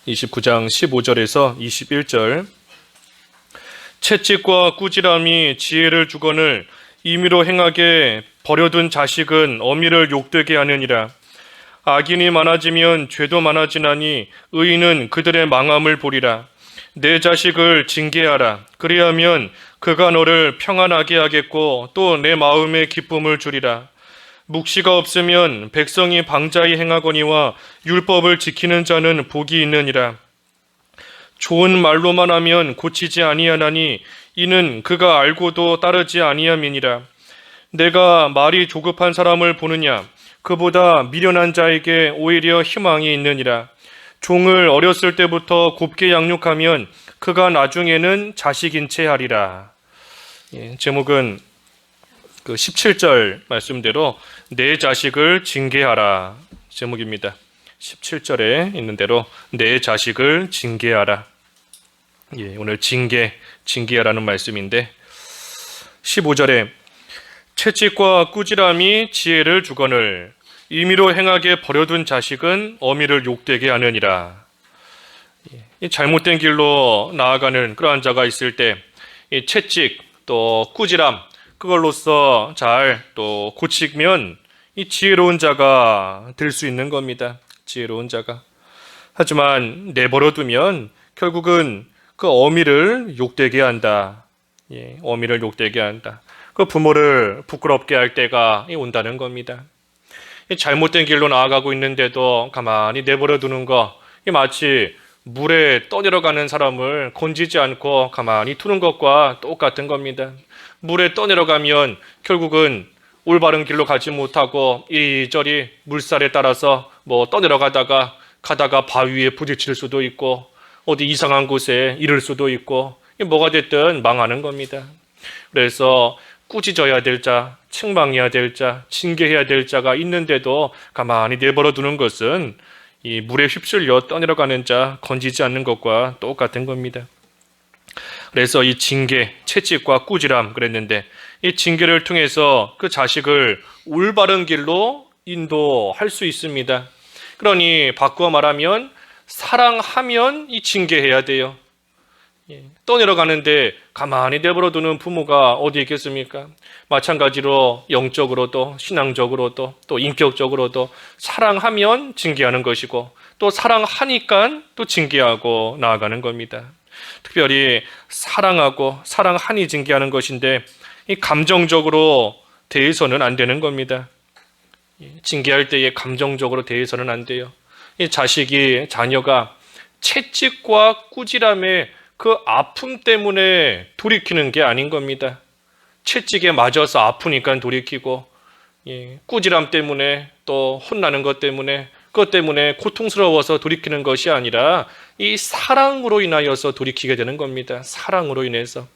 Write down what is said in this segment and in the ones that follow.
29장 15절에서 21절. 채찍과 꾸지람이 지혜를 주거늘 임의로 행하게 버려둔 자식은 어미를 욕되게 하느니라. 악인이 많아지면 죄도 많아지나니 의인은 그들의 망함을 보리라. 내 자식을 징계하라. 그리하면 그가 너를 평안하게 하겠고 또 내 마음에 기쁨을 주리라. 묵시가 없으면 백성이 방자히 행하거니와 율법을 지키는 자는 복이 있느니라. 좋은 말로만 하면 고치지 아니하나니 이는 그가 알고도 따르지 아니함이니라. 내가 말이 조급한 사람을 보느냐? 그보다 미련한 자에게 오히려 희망이 있느니라. 종을 어렸을 때부터 곱게 양육하면 그가 나중에는 자식인 채 하리라. 제목은 그 17절 말씀대로 내 자식을 징계하라 제목입니다. 17절에 있는 대로 내 자식을 징계하라. 오늘 징계하라는 말씀인데 15절에 채찍과 꾸지람이 지혜를 주거늘 임의로 행하게 버려둔 자식은 어미를 욕되게 하느니라. 잘못된 길로 나아가는 그러한 자가 있을 때 이 채찍 또 꾸지람 그걸로써 잘 또 고치면 이 지혜로운 자가 될 수 있는 겁니다. 지혜로운 자가. 하지만 내버려두면 결국은 그 어미를 욕되게 한다. 어미를 욕되게 한다. 그 부모를 부끄럽게 할 때가 온다는 겁니다. 잘못된 길로 나아가고 있는데도 가만히 내버려두는 거, 마치 물에 떠내려가는 사람을 건지지 않고 가만히 두는 것과 똑같은 겁니다. 물에 떠내려가면 결국은 올바른 길로 가지 못하고 이리저리 물살에 따라서 떠내려가다가 바위에 부딪힐 수도 있고 어디 이상한 곳에 이를 수도 있고 뭐가 됐든 망하는 겁니다. 그래서 꾸짖어야 될 자, 책망해야 될 자, 징계해야 될 자가 있는데도 가만히 내버려 두는 것은 이 물에 휩쓸려 떠내려가는 자 건지지 않는 것과 똑같은 겁니다. 그래서 이 징계, 채찍과 꾸지람 그랬는데 이 징계를 통해서 그 자식을 올바른 길로 인도할 수 있습니다. 그러니 바꾸어 말하면 사랑하면 이 징계해야 돼요. 떠내려가는데 가만히 내버려두는 부모가 어디 있겠습니까? 마찬가지로 영적으로도 신앙적으로도 또 인격적으로도 사랑하면 징계하는 것이고 또 사랑하니까 또 징계하고 나아가는 겁니다. 특별히 사랑하고 사랑하니 징계하는 것인데 이 감정적으로 대해서는 안 되는 겁니다. 징계할 때에 감정적으로 대해서는 안 돼요. 이 자녀가 채찍과 꾸지람에 그 아픔 때문에 돌이키는 게 아닌 겁니다. 채찍에 맞아서 아프니까 돌이키고 꾸지람 때문에 또 혼나는 것 때문에 그것 때문에 고통스러워서 돌이키는 것이 아니라 이 사랑으로 인하여서 돌이키게 되는 겁니다. 사랑으로 인해서.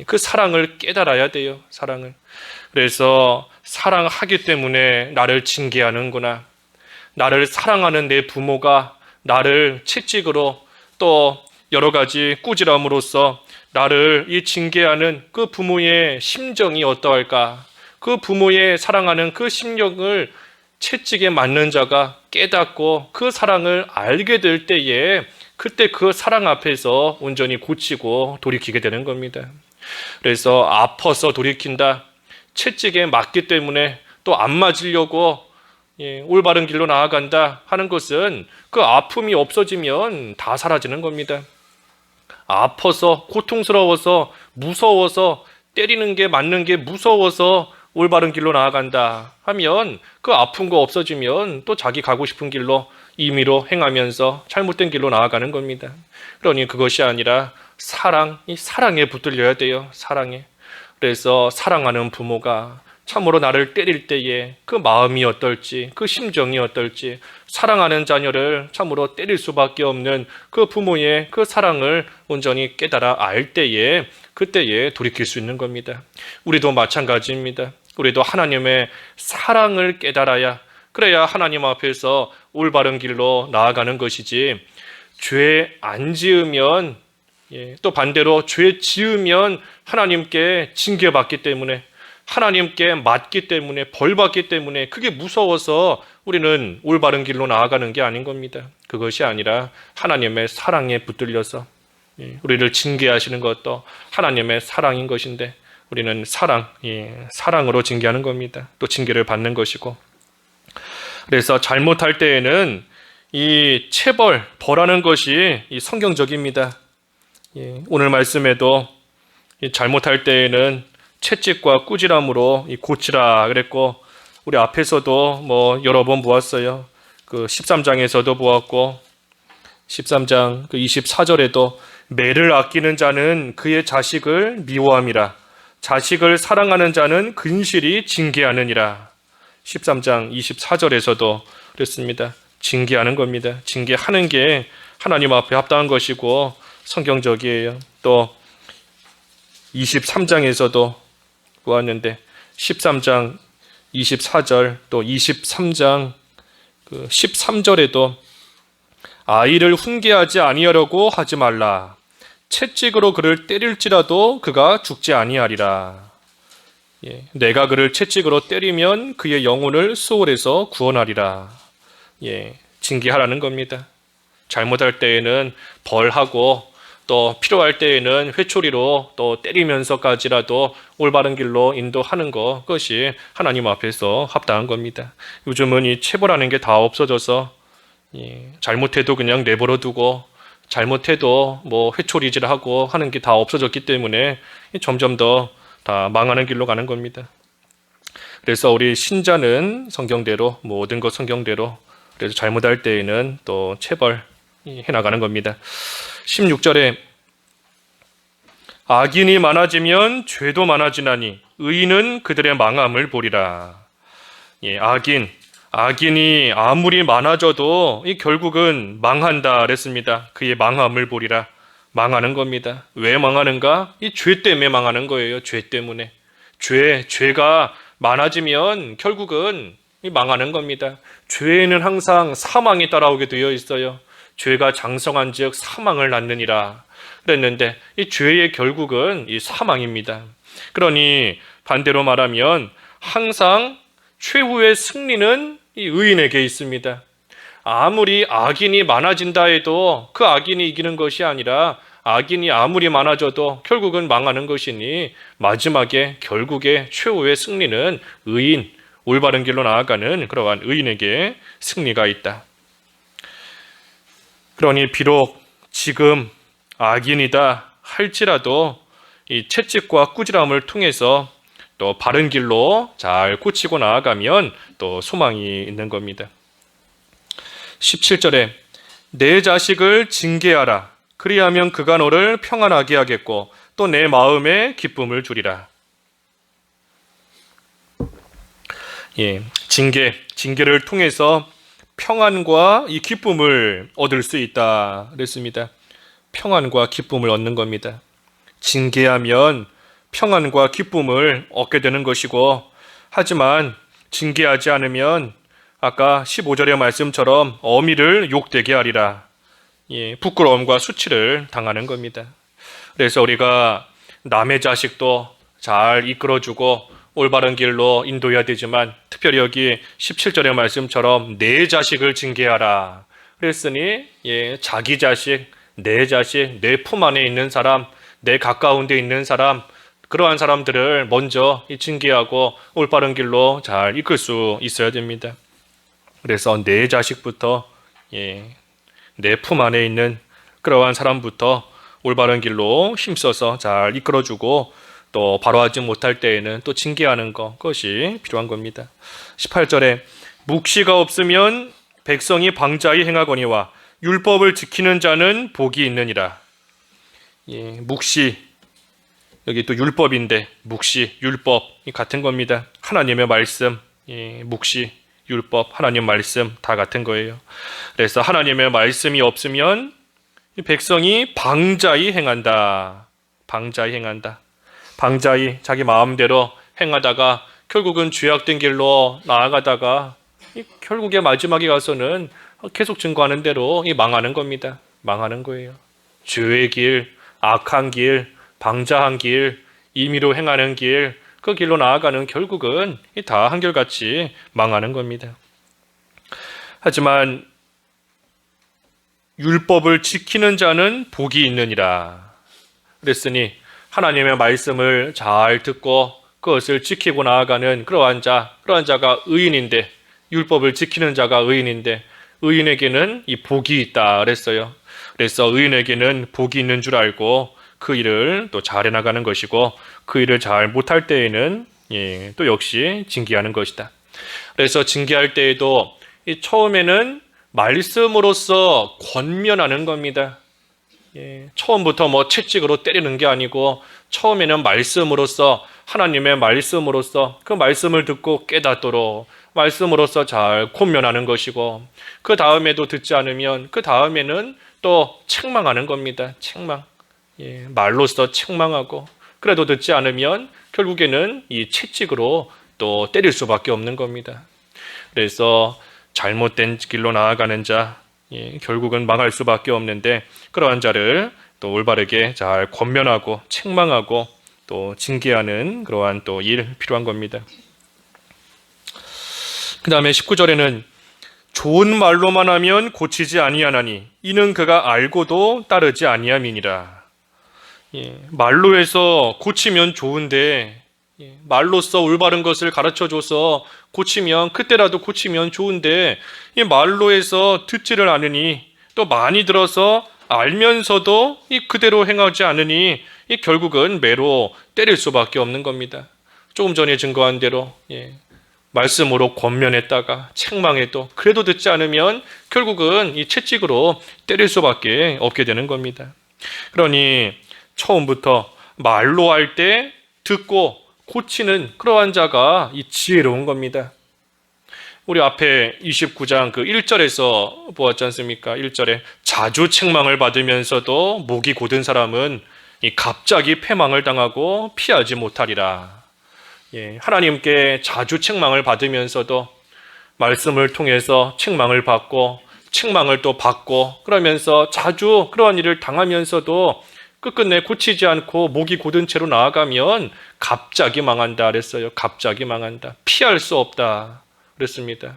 그 사랑을 깨달아야 돼요. 사랑을. 그래서 사랑하기 때문에 나를 징계하는구나. 나를 사랑하는 내 부모가 나를 채찍으로 또 여러 가지 꾸지람으로써 나를 이 징계하는 그 부모의 심정이 어떠할까? 그 부모의 사랑하는 그 심령을 채찍에 맞는 자가 깨닫고 그 사랑을 알게 될 때에 그때 그 사랑 앞에서 온전히 고치고 돌이키게 되는 겁니다. 그래서 아파서 돌이킨다. 채찍에 맞기 때문에 또 안 맞으려고 올바른 길로 나아간다 하는 것은 그 아픔이 없어지면 다 사라지는 겁니다. 아파서 고통스러워서 무서워서 때리는 게 맞는 게 무서워서 올바른 길로 나아간다 하면 그 아픈 거 없어지면 또 자기 가고 싶은 길로 임의로 행하면서 잘못된 길로 나아가는 겁니다. 그러니 그것이 아니라 이 사랑에 붙들려야 돼요. 사랑에. 그래서 사랑하는 부모가 참으로 나를 때릴 때에 그 마음이 어떨지, 그 심정이 어떨지, 사랑하는 자녀를 참으로 때릴 수밖에 없는 그 부모의 그 사랑을 온전히 깨달아 알 때에 그때에 돌이킬 수 있는 겁니다. 우리도 마찬가지입니다. 우리도 하나님의 사랑을 깨달아야 그래야 하나님 앞에서 올바른 길로 나아가는 것이지 죄 안 지으면 또 반대로 죄 지으면 하나님께 징계받기 때문에 하나님께 맞기 때문에, 벌받기 때문에 그게 무서워서 우리는 올바른 길로 나아가는 게 아닌 겁니다. 그것이 아니라 하나님의 사랑에 붙들려서 우리를 징계하시는 것도 하나님의 사랑인 것인데 우리는 사랑으로 징계하는 겁니다. 또 징계를 받는 것이고, 그래서 잘못할 때에는 이 체벌, 벌하는 것이 성경적입니다. 오늘 말씀에도 잘못할 때에는 채찍과 꾸지람으로 고치라 그랬고, 우리 앞에서도 여러 번 보았어요. 그 13장에서도 보았고, 13장 그 24절에도 매를 아끼는 자는 그의 자식을 미워함이라, 자식을 사랑하는 자는 근실히 징계하느니라. 13장 24절에서도 그랬습니다. 징계하는 겁니다. 징계하는 게 하나님 앞에 합당한 것이고 성경적이에요. 또 23장에서도 보았는데 13장 24절 또 23장 13절에도 아이를 훈계하지 아니하려고 하지 말라. 채찍으로 그를 때릴지라도 그가 죽지 아니하리라. 내가 그를 채찍으로 때리면 그의 영혼을 수월에서 구원하리라. 징계하라는 겁니다. 잘못할 때에는 벌하고 또 필요할 때에는 회초리로 또 때리면서까지라도 올바른 길로 인도하는 것, 그것이 하나님 앞에서 합당한 겁니다. 요즘은 이 체벌하는 게 다 없어져서 잘못해도 그냥 내버려 두고 잘못해도 회초리질하고 하는 게 다 없어졌기 때문에 점점 더 다 망하는 길로 가는 겁니다. 그래서 우리 신자는 성경대로, 모든 것 성경대로, 그래서 잘못할 때에는 또 체벌 해나가는 겁니다. 16절에 악인이 많아지면 죄도 많아지나니 의인은 그들의 망함을 보리라. 악인이 아무리 많아져도 결국은 망한다 그랬습니다. 그의 망함을 보리라. 망하는 겁니다. 왜 망하는가? 이 죄 때문에 망하는 거예요. 죄 때문에. 죄가 많아지면 결국은 망하는 겁니다. 죄에는 항상 사망이 따라오게 되어 있어요. 죄가 장성한 즉 사망을 낳느니라 그랬는데 이 죄의 결국은 이 사망입니다. 그러니 반대로 말하면 항상 최후의 승리는 이 의인에게 있습니다. 아무리 악인이 많아진다 해도 그 악인이 이기는 것이 아니라 악인이 아무리 많아져도 결국은 망하는 것이니 마지막에 결국에 최후의 승리는 의인, 올바른 길로 나아가는 그러한 의인에게 승리가 있다. 그러니 비록 지금 악인이다 할지라도 이 채찍과 꾸지람을 통해서 또 바른 길로 잘 고치고 나아가면 또 소망이 있는 겁니다. 17절에 내 자식을 징계하라. 그리하면 그가 너를 평안하게 하겠고 또 내 마음에 기쁨을 주리라. 징계를 통해서 평안과 이 기쁨을 얻을 수 있다 그랬습니다. 평안과 기쁨을 얻는 겁니다. 징계하면 평안과 기쁨을 얻게 되는 것이고, 하지만 징계하지 않으면 아까 15절의 말씀처럼 어미를 욕되게 하리라. 부끄러움과 수치를 당하는 겁니다. 그래서 우리가 남의 자식도 잘 이끌어주고 올바른 길로 인도해야 되지만, 특별히 여기 17절의 말씀처럼 내 자식을 징계하라 그랬으니 자기 자식, 내 품 안에 있는 사람, 내 가까운 데 있는 사람, 그러한 사람들을 먼저 징계하고 올바른 길로 잘 이끌 수 있어야 됩니다. 그래서 내 자식부터, 내 품 안에 있는 그러한 사람부터 올바른 길로 힘써서 잘 이끌어주고 또 바로하지 못할 때에는 또 징계하는 것, 그것이 필요한 겁니다. 18절에 묵시가 없으면 백성이 방자히 행하거니와 율법을 지키는 자는 복이 있느니라. 묵시, 여기 또 율법인데 묵시, 율법 같은 겁니다. 하나님의 말씀, 묵시, 율법, 하나님 말씀 다 같은 거예요. 그래서 하나님의 말씀이 없으면 백성이 방자히 행한다. 방자히 자기 마음대로 행하다가 결국은 죄악된 길로 나아가다가 결국에 마지막에 가서는 계속 증거하는 대로 망하는 겁니다. 망하는 거예요. 죄의 길, 악한 길, 방자한 길, 임의로 행하는 길, 그 길로 나아가는 결국은 다 한결같이 망하는 겁니다. 하지만 율법을 지키는 자는 복이 있느니라. 그랬으니 하나님의 말씀을 잘 듣고 그것을 지키고 나아가는 그러한 자가 의인인데, 율법을 지키는 자가 의인인데 의인에게는 이 복이 있다 그랬어요. 그래서 의인에게는 복이 있는 줄 알고 그 일을 또 잘 해나가는 것이고, 그 일을 잘 못할 때에는 또 역시 징계하는 것이다. 그래서 징계할 때에도 처음에는 말씀으로써 권면하는 겁니다. 처음부터 뭐 채찍으로 때리는 게 아니고 처음에는 말씀으로써, 하나님의 말씀으로써 그 말씀을 듣고 깨닫도록 말씀으로써 잘 권면하는 것이고, 그 다음에도 듣지 않으면 그 다음에는 또 책망하는 겁니다. 책망. 말로써 책망하고, 그래도 듣지 않으면 결국에는 이 채찍으로 또 때릴 수밖에 없는 겁니다. 그래서 잘못된 길로 나아가는 자, 결국은 망할 수밖에 없는데, 그러한 자를 또 올바르게 잘 권면하고 책망하고 또 징계하는 그러한 또 일 필요한 겁니다. 그 다음에 19절에는 좋은 말로만 하면 고치지 아니하나니 이는 그가 알고도 따르지 아니함이니라. 말로 해서 고치면 좋은데, 말로써 올바른 것을 가르쳐줘서 고치면, 그때라도 고치면 좋은데, 이 말로 해서 듣지를 않으니, 또 많이 들어서 알면서도 이 그대로 행하지 않으니 이 결국은 매로 때릴 수밖에 없는 겁니다. 조금 전에 증거한 대로 말씀으로 권면했다가 책망해도 그래도 듣지 않으면 결국은 이 채찍으로 때릴 수밖에 없게 되는 겁니다. 그러니 처음부터 말로 할 때 듣고 고치는 그러한 자가 이 지혜로운 겁니다. 우리 앞에 29장 그 1절에서 보았지 않습니까? 1절에 자주 책망을 받으면서도 목이 곧은 사람은 이 갑자기 패망을 당하고 피하지 못하리라. 하나님께 자주 책망을 받으면서도 말씀을 통해서 책망을 받고 책망을 또 받고, 그러면서 자주 그러한 일을 당하면서도 끝끝내 고치지 않고 목이 곧은 채로 나아가면 갑자기 망한다 그랬어요. 갑자기 망한다. 피할 수 없다 그랬습니다.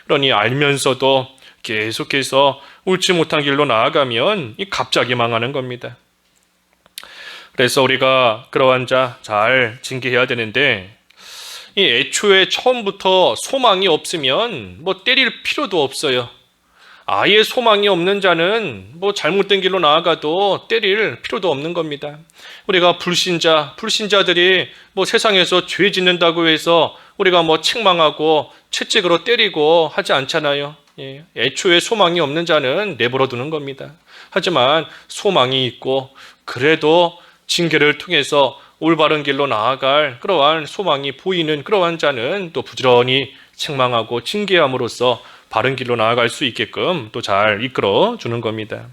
그러니 알면서도 계속해서 옳지 못한 길로 나아가면 이 갑자기 망하는 겁니다. 그래서 우리가 그러한 자 잘 징계해야 되는데, 이 애초에 처음부터 소망이 없으면 뭐 때릴 필요도 없어요. 아예 소망이 없는 자는 뭐 잘못된 길로 나아가도 때릴 필요도 없는 겁니다. 우리가 불신자들이 뭐 세상에서 죄 짓는다고 해서 우리가 뭐 책망하고 채찍으로 때리고 하지 않잖아요. 애초에 소망이 없는 자는 내버려 두는 겁니다. 하지만 소망이 있고 그래도 징계를 통해서 올바른 길로 나아갈 그러한 소망이 보이는 그러한 자는 또 부지런히 책망하고 징계함으로써 바른 길로 나아갈 수 있게끔 또 잘 이끌어 주는 겁니다.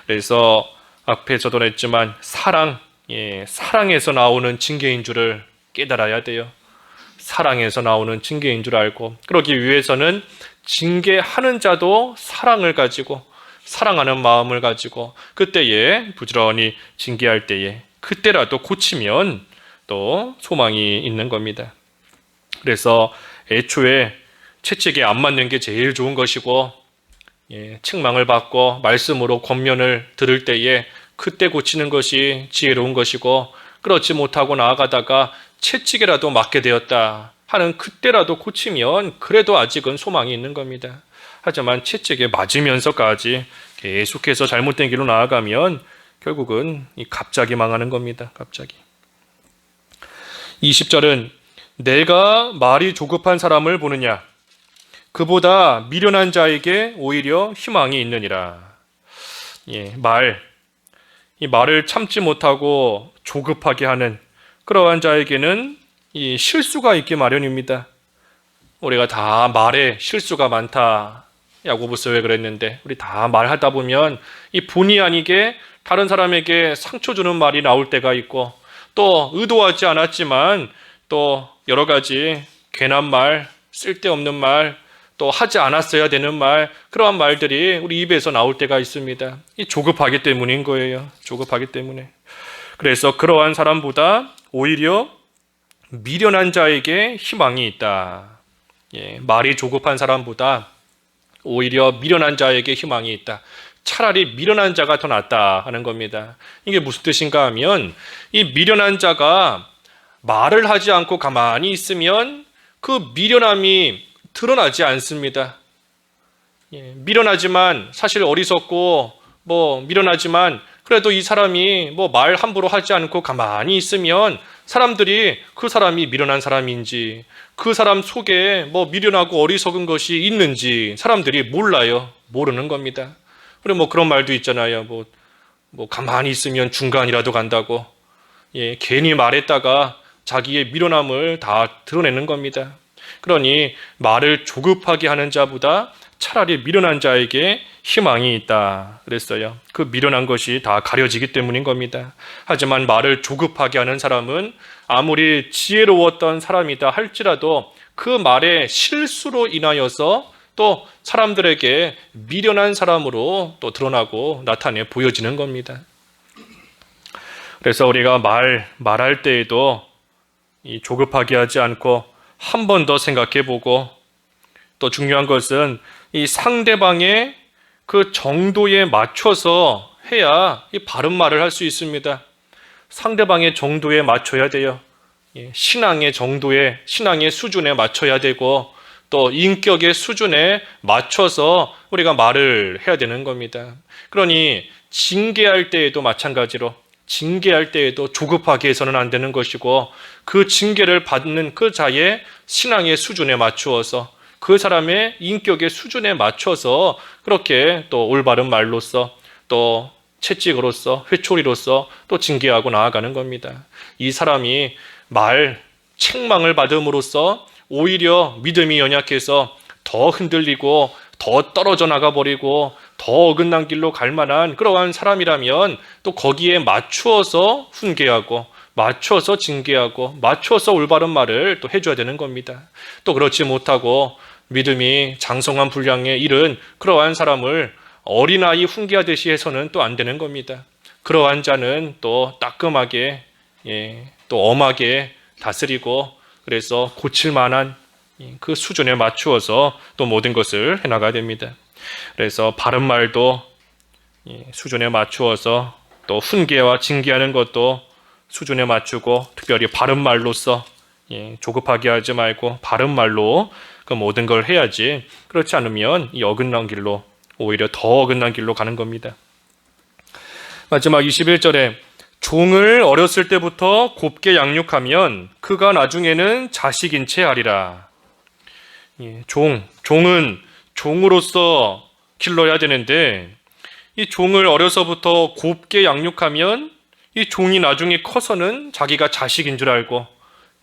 그래서 앞에 저도 했지만 사랑에서 나오는 징계인 줄을 깨달아야 돼요. 사랑에서 나오는 징계인 줄 알고, 그러기 위해서는 징계하는 자도 사랑을 가지고 사랑하는 마음을 가지고 그때에 부지런히 징계할 때에 그때라도 고치면 또 소망이 있는 겁니다. 그래서 애초에 채찍에 안 맞는 게 제일 좋은 것이고, 책망을 받고 말씀으로 권면을 들을 때에 그때 고치는 것이 지혜로운 것이고, 그렇지 못하고 나아가다가 채찍이라도 맞게 되었다 하는 그때라도 고치면 그래도 아직은 소망이 있는 겁니다. 하지만 채찍에 맞으면서까지 계속해서 잘못된 길로 나아가면 결국은 갑자기 망하는 겁니다. 갑자기. 20절은 내가 말이 조급한 사람을 보느냐, 그보다 미련한 자에게 오히려 희망이 있느니라. 이 말을 참지 못하고 조급하게 하는 그러한 자에게는 이 실수가 있기 마련입니다. 우리가 다 말에 실수가 많다. 야고보서에 그랬는데, 우리 다 말하다 보면 이 본의 아니게 다른 사람에게 상처 주는 말이 나올 때가 있고, 또 의도하지 않았지만 또 여러 가지 괜한 말, 쓸데없는 말, 또 하지 않았어야 되는 말, 그러한 말들이 우리 입에서 나올 때가 있습니다. 이 조급하기 때문인 거예요. 조급하기 때문에. 그래서 그러한 사람보다 오히려 미련한 자에게 희망이 있다. 말이 조급한 사람보다 오히려 미련한 자에게 희망이 있다. 차라리 미련한 자가 더 낫다 하는 겁니다. 이게 무슨 뜻인가 하면 이 미련한 자가 말을 하지 않고 가만히 있으면 그 미련함이 드러나지 않습니다. 미련하지만 사실 어리석고 미련하지만 그래도 이 사람이 말 함부로 하지 않고 가만히 있으면 사람들이 그 사람이 미련한 사람인지 그 사람 속에 미련하고 어리석은 것이 있는지 사람들이 몰라요. 모르는 겁니다. 그리고 그런 말도 있잖아요. 가만히 있으면 중간이라도 간다고. 괜히 말했다가 자기의 미련함을 다 드러내는 겁니다. 그러니 말을 조급하게 하는 자보다 차라리 미련한 자에게 희망이 있다 그랬어요. 그 미련한 것이 다 가려지기 때문인 겁니다. 하지만 말을 조급하게 하는 사람은 아무리 지혜로웠던 사람이다 할지라도 그 말의 실수로 인하여서 또 사람들에게 미련한 사람으로 또 드러나고 나타내 보여지는 겁니다. 그래서 우리가 말할 때에도 이 조급하게 하지 않고 한 번 더 생각해 보고 또 중요한 것은 이 상대방의 그 정도에 맞춰서 해야 이 바른 말을 할 수 있습니다. 상대방의 정도에 맞춰야 돼요. 신앙의 정도에, 신앙의 수준에 맞춰야 되고 또 인격의 수준에 맞춰서 우리가 말을 해야 되는 겁니다. 그러니 징계할 때에도 마찬가지로 징계할 때에도 조급하게 해서는 안 되는 것이고 그 징계를 받는 그 자의 신앙의 수준에 맞추어서 그 사람의 인격의 수준에 맞춰서 그렇게 또 올바른 말로써 또 채찍으로서 회초리로서 또 징계하고 나아가는 겁니다. 이 사람이 책망을 받음으로써 오히려 믿음이 연약해서 더 흔들리고 더 떨어져 나가버리고 더 어긋난 길로 갈 만한 그러한 사람이라면 또 거기에 맞추어서 훈계하고 맞춰서 징계하고 맞춰서 올바른 말을 또 해줘야 되는 겁니다. 또 그렇지 못하고 믿음이 장성한 분량에 이른 그러한 사람을 어린아이 훈계하듯이 해서는 또 안 되는 겁니다. 그러한 자는 또 따끔하게 또 엄하게 다스리고 그래서 고칠 만한 그 수준에 맞추어서 또 모든 것을 해나가야 됩니다. 그래서 바른 말도 수준에 맞추어서 또 훈계와 징계하는 것도 수준에 맞추고 특별히 바른 말로써 조급하게 하지 말고 바른 말로 그 모든 걸 해야지 그렇지 않으면 이 어긋난 길로 오히려 더 어긋난 길로 가는 겁니다. 마지막 21절에 종을 어렸을 때부터 곱게 양육하면 그가 나중에는 자식인 채 하리라. 종은 종으로서 길러야 되는데 이 종을 어려서부터 곱게 양육하면 이 종이 나중에 커서는 자기가 자식인 줄 알고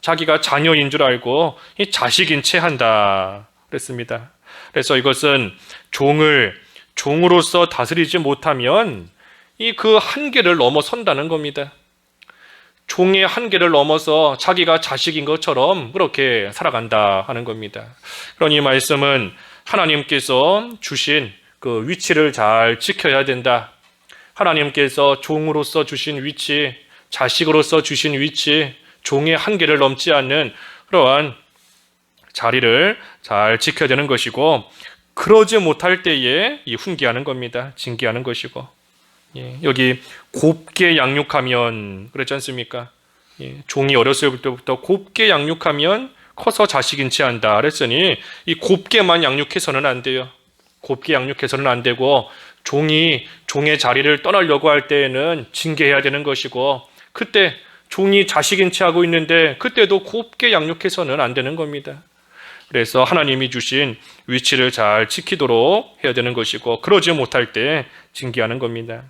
자기가 자녀인 줄 알고 이 자식인 채 한다 그랬습니다. 그래서 이것은 종을 종으로서 다스리지 못하면 이 그 한계를 넘어선다는 겁니다. 종의 한계를 넘어서 자기가 자식인 것처럼 그렇게 살아간다 하는 겁니다. 그러니 이 말씀은 하나님께서 주신 그 위치를 잘 지켜야 된다. 하나님께서 종으로서 주신 위치, 자식으로서 주신 위치, 종의 한계를 넘지 않는 그러한 자리를 잘 지켜야 되는 것이고 그러지 못할 때에 이 훈계하는 겁니다. 징계하는 것이고 여기 곱게 양육하면 그랬지 않습니까? 종이 어렸을 때부터 곱게 양육하면 커서 자식인 채 한다 그랬으니 이 곱게만 양육해서는 안 돼요. 곱게 양육해서는 안 되고 종이 종의 자리를 떠나려고 할 때에는 징계해야 되는 것이고 그때 종이 자식인 채 하고 있는데 그때도 곱게 양육해서는 안 되는 겁니다. 그래서 하나님이 주신 위치를 잘 지키도록 해야 되는 것이고 그러지 못할 때 징계하는 겁니다.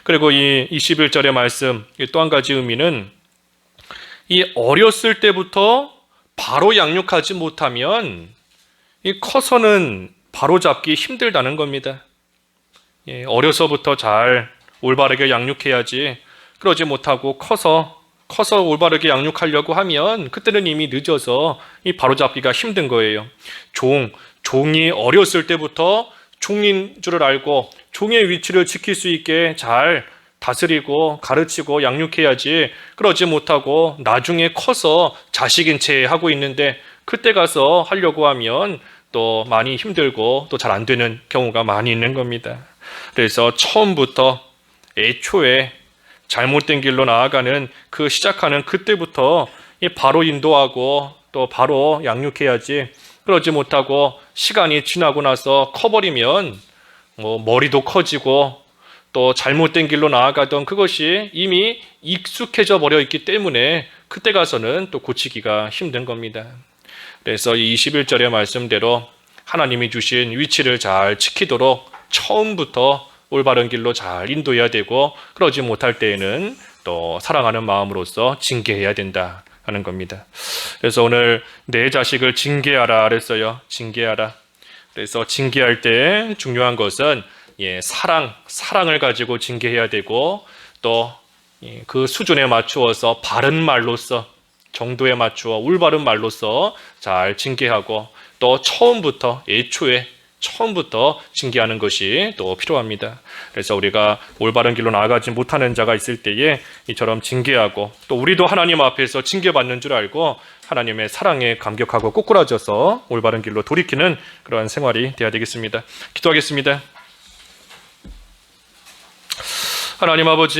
그리고 이 21절의 말씀 또 한 가지 의미는 이 어렸을 때부터 바로 양육하지 못하면 이 커서는 바로잡기 힘들다는 겁니다. 어려서부터 잘 올바르게 양육해야지 그러지 못하고 커서 올바르게 양육하려고 하면 그때는 이미 늦어서 이 바로잡기가 힘든 거예요. 종이 어렸을 때부터 종인 줄을 알고 종의 위치를 지킬 수 있게 잘 다스리고 가르치고 양육해야지, 그러지 못하고 나중에 커서 자식인 채 하고 있는데 그때 가서 하려고 하면 또 많이 힘들고 또 잘 안 되는 경우가 많이 있는 겁니다. 그래서 처음부터 애초에 잘못된 길로 나아가는 그 시작하는 그때부터 바로 인도하고 또 바로 양육해야지, 그러지 못하고 시간이 지나고 나서 커버리면 머리도 커지고 또 잘못된 길로 나아가던 그것이 이미 익숙해져 버려 있기 때문에 그때 가서는 또 고치기가 힘든 겁니다. 그래서 이 21절의 말씀대로 하나님이 주신 위치를 잘 지키도록 처음부터 올바른 길로 잘 인도해야 되고, 그러지 못할 때에는 또 사랑하는 마음으로서 징계해야 된다 하는 겁니다. 그래서 오늘 내 자식을 징계하라 그랬어요. 징계하라. 그래서 징계할 때 중요한 것은 사랑을 가지고 징계해야 되고, 또 그 수준에 맞추어서 바른 말로써, 정도에 맞추어 올바른 말로써 잘 징계하고, 또 처음부터 징계하는 것이 또 필요합니다. 그래서 우리가 올바른 길로 나아가지 못하는 자가 있을 때에 이처럼 징계하고, 또 우리도 하나님 앞에서 징계받는 줄 알고 하나님의 사랑에 감격하고 꼬꾸라져서 올바른 길로 돌이키는 그러한 생활이 되어야 되겠습니다. 기도하겠습니다. 하나님 아버지,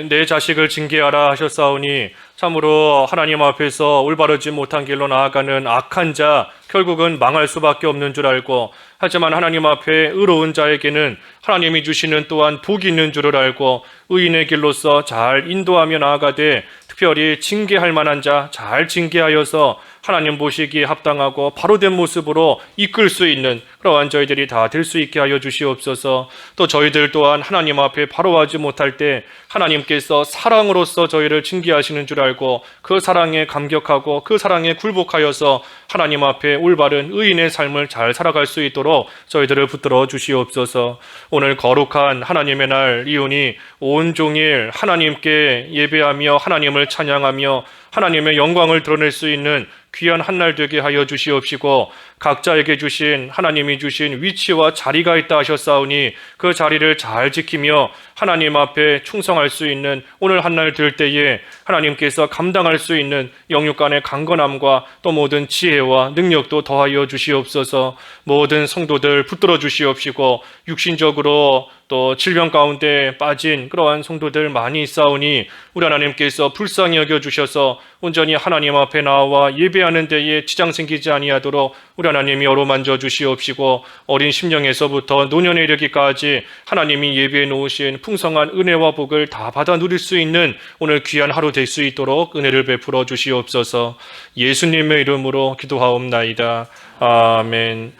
내 자식을 징계하라 하셨사오니 참으로 하나님 앞에서 올바르지 못한 길로 나아가는 악한 자, 결국은 망할 수밖에 없는 줄 알고, 하지만 하나님 앞에 의로운 자에게는 하나님이 주시는 또한 복이 있는 줄을 알고 의인의 길로서 잘 인도하며 나아가되, 특별히 징계할 만한 자 잘 징계하여서 하나님 보시기에 합당하고 바로된 모습으로 이끌 수 있는 그러한 저희들이 다 될 수 있게 하여 주시옵소서. 또 저희들 또한 하나님 앞에 바로 하지 못할 때 하나님께서 사랑으로서 저희를 징계하시는 줄 알고 그 사랑에 감격하고 그 사랑에 굴복하여서 하나님 앞에 올바른 의인의 삶을 잘 살아갈 수 있도록 저희들을 붙들어 주시옵소서. 오늘 거룩한 하나님의 날 이오니 온종일 하나님께 예배하며 하나님을 찬양하며 하나님의 영광을 드러낼 수 있는 귀한 한 날 되게 하여 주시옵시고, 각자에게 주신 하나님이 주신 위치와 자리가 있다 하셨사오니 그 자리를 잘 지키며 하나님 앞에 충성할 수 있는 오늘 한 날 될 때에 하나님께서 감당할 수 있는 영육간의 강건함과 또 모든 지혜와 능력도 더하여 주시옵소서. 모든 성도들 붙들어 주시옵시고, 육신적으로 또 질병 가운데 빠진 그러한 성도들 많이 있사오니 우리 하나님께서 불쌍히 여겨주셔서 온전히 하나님 앞에 나와 예배하는 데에 지장 생기지 아니하도록 우리 하나님이 어루만져 주시옵시고, 어린 심령에서부터 노년에 이르기까지 하나님이 예배해 놓으신 풍성한 은혜와 복을 다 받아 누릴 수 있는 오늘 귀한 하루 될 수 있도록 은혜를 베풀어 주시옵소서. 예수님의 이름으로 기도하옵나이다. 아멘.